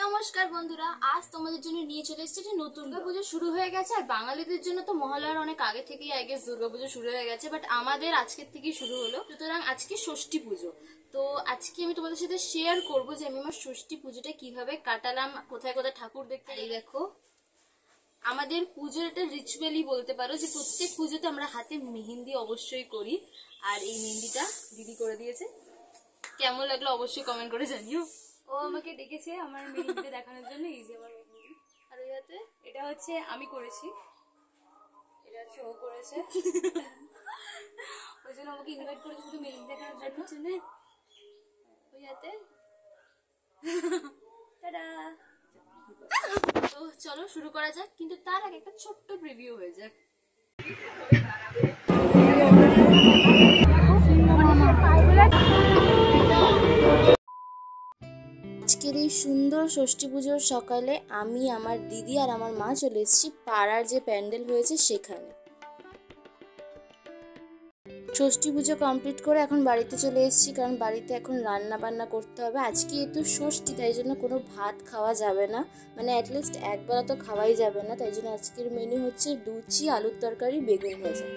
নমস্কার বন্ধুরা, আজ তোমাদের জন্য নিয়ে চলে এসেছি নতুন দুর্গাপুজো শুরু হয়ে গেছে। আর বাঙালিদের জন্য তো মহালয়ার অনেক আগে থেকেই আই গেস দুর্গাপুজো শুরু হয়ে গেছে, বাট আমাদের আজকের থেকেই শুরু হলো। সুতরাং আজকে ষষ্ঠী পুজো। তো আজকে আমি তোমাদের সাথে শেয়ার করবো যে আমি আমার ষষ্ঠী পুজোটা কিভাবে কাটালাম, কোথায় কোথায় ঠাকুর দেখতে। এই দেখো, আমাদের পুজোর একটা রিচুয়ালই বলতে পারো যে প্রত্যেক পুজোতে আমরা হাতে মেহেন্দি অবশ্যই করি। আর এই মেহেন্দিটা দিদি করে দিয়েছে, কেমন লাগলো অবশ্যই কমেন্ট করে জানিও। ও আমাকে ডেকেছে আমার মেহেন্দিটা দেখানোর জন্য। এই যে আমার মেহেন্দি, আর ওই হাতে এটা হচ্ছে আমি করেছি, এটা হচ্ছে ও করেছে। ওই জন্য আমাকে ইনভাইট করেছে শুধু মেহেন্দি দেখানোর জন্য। ওই হাতে টাটা। তো চলো শুরু করা যাক, কিন্তু তার আগে একটা ছোট্ট প্রিভিউ হয়ে যাক। আজকের এই সুন্দর ষষ্ঠী পুজোর সকালে আমি, আমার দিদি আর আমার মা চলে এসেছি পাড়ার যে প্যান্ডেল হয়েছে সেখানে। ষষ্ঠী পুজো কমপ্লিট করে এখন বাড়িতে চলে এসেছি, কারণ বাড়িতে এখন রান্না বান্না করতে হবে। আজকে যেহেতু ষষ্ঠী, তাই জন্য কোনো ভাত খাওয়া যাবে না, মানে অ্যাটলিস্ট একবেলা তো খাওয়াই যাবে না। তাই জন্য আজকের মেনু হচ্ছে লুচি, আলুর তরকারি, বেগুন ভাজা।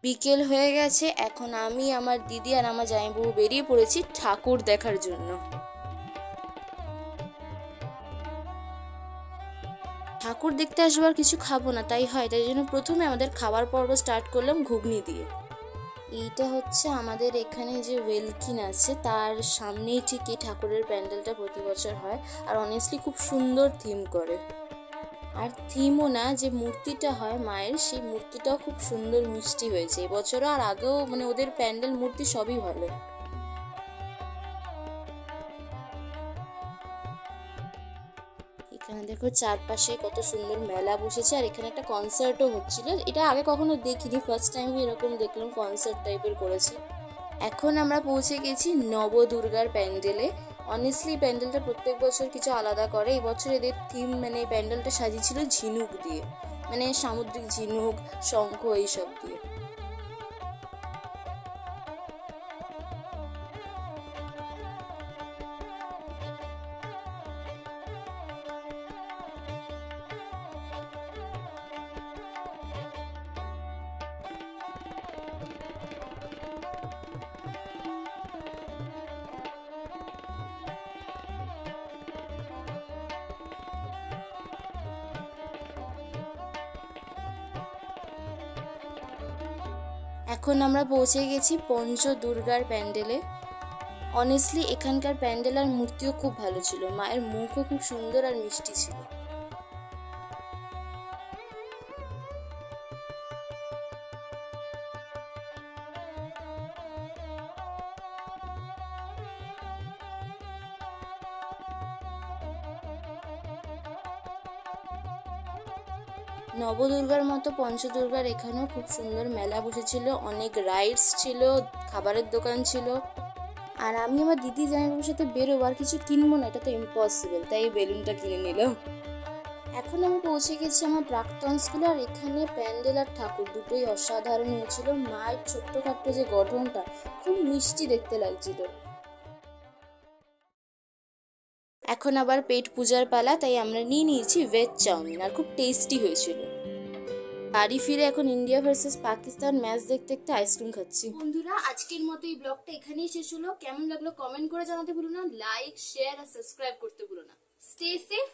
বিকেল হয়ে গেছে, এখন আমি, আমার দিদি আর আমার জামাইবাবু বেরিয়ে পড়েছি ঠাকুর দেখার জন্য। ঠাকুর দেখতে আসবার কিছু খাবো না তাই হয়, তাই জন্য প্রথমে আমাদের খাবার পর্ব স্টার্ট করলাম ঘুগনি দিয়ে। এইটা হচ্ছে আমাদের এখানে যে ওয়েলকিন আছে তার সামনেই ঠিক এই ঠাকুরের প্যান্ডেলটা প্রতি বছর হয়। আর অনেস্টলি খুব সুন্দর থিম করে। আর থিমও না, যে মূর্তিটা হয় মায়ের, সেই মূর্তিটাও খুব সুন্দর মিষ্টি হয়েছে এবছরও, আর আগেও, মানে ওদের প্যান্ডেল মূর্তি সবই ভালো। এখানে দেখো চারপাশে কত সুন্দর মেলা বসেছে, আর এখানে একটা কনসার্টও হচ্ছিল। এটা আগে কখনো দেখিনি, ফার্স্ট টাইম এরকম দেখলাম, কনসার্ট টাইপের করেছে। এখন আমরা পৌঁছে গেছি নবদুর্গার প্যান্ডেলে। অনেস্টলি প্যান্ডেলটা প্রত্যেক বছর কিছু আলাদা করে। এই বছর এদের থিম, মানে প্যান্ডেলটা সাজিয়েছিল ঝিনুক দিয়ে, মানে সামুদ্রিক ঝিনুক, শঙ্খ, এইসব দিয়ে। এখন আমরা পৌঁছে গেছি পঞ্চদুর্গার প্যান্ডেলে। অনেস্টলি এখানকার প্যান্ডেল আর মূর্তিও খুব ভালো ছিল, মায়ের মুখও খুব সুন্দর আর মিষ্টি ছিল। নবদুর্গার মতো পঞ্চদুর্গার এখানেও খুব সুন্দর মেলা বসেছিল, অনেক রাইডস ছিল, খাবারের দোকান ছিল। আর আমি আমার দিদি জামাইবাবুর সাথে বেরোবো, আর কিছু কিনবো না, এটা তো ইম্পসিবল, তাই এই বেলুনটা কিনে নিলাম। এখন আমি পৌঁছে গেছি আমার প্রাক্তন স্কুলে, আর এখানে প্যান্ডেল আর ঠাকুর দুটোই অসাধারণ হয়েছিল। মায়ের ছোট্টখাট্ট যে গঠনটা খুব মিষ্টি দেখতে লাগছিল। এখন আবার পেট পূজার পালা, তাই আমরা নিয়ে নিয়েছি ভেজ চাউমিন, আর খুব টেস্টি হয়েছিল। বাড়ি ফিরে এখন ইন্ডিয়া ভার্সেস পাকিস্তান ম্যাচ দেখতে দেখতে আইসক্রিম খাচ্ছি। বন্ধুরা, আজকের মতো এই ব্লগটা এখানেই শেষ হলো। কেমন লাগলো কমেন্ট করে জানাতে ভুলো না, লাইক, শেয়ার আর সাবস্ক্রাইব করতে ভুলো না। Stay safe,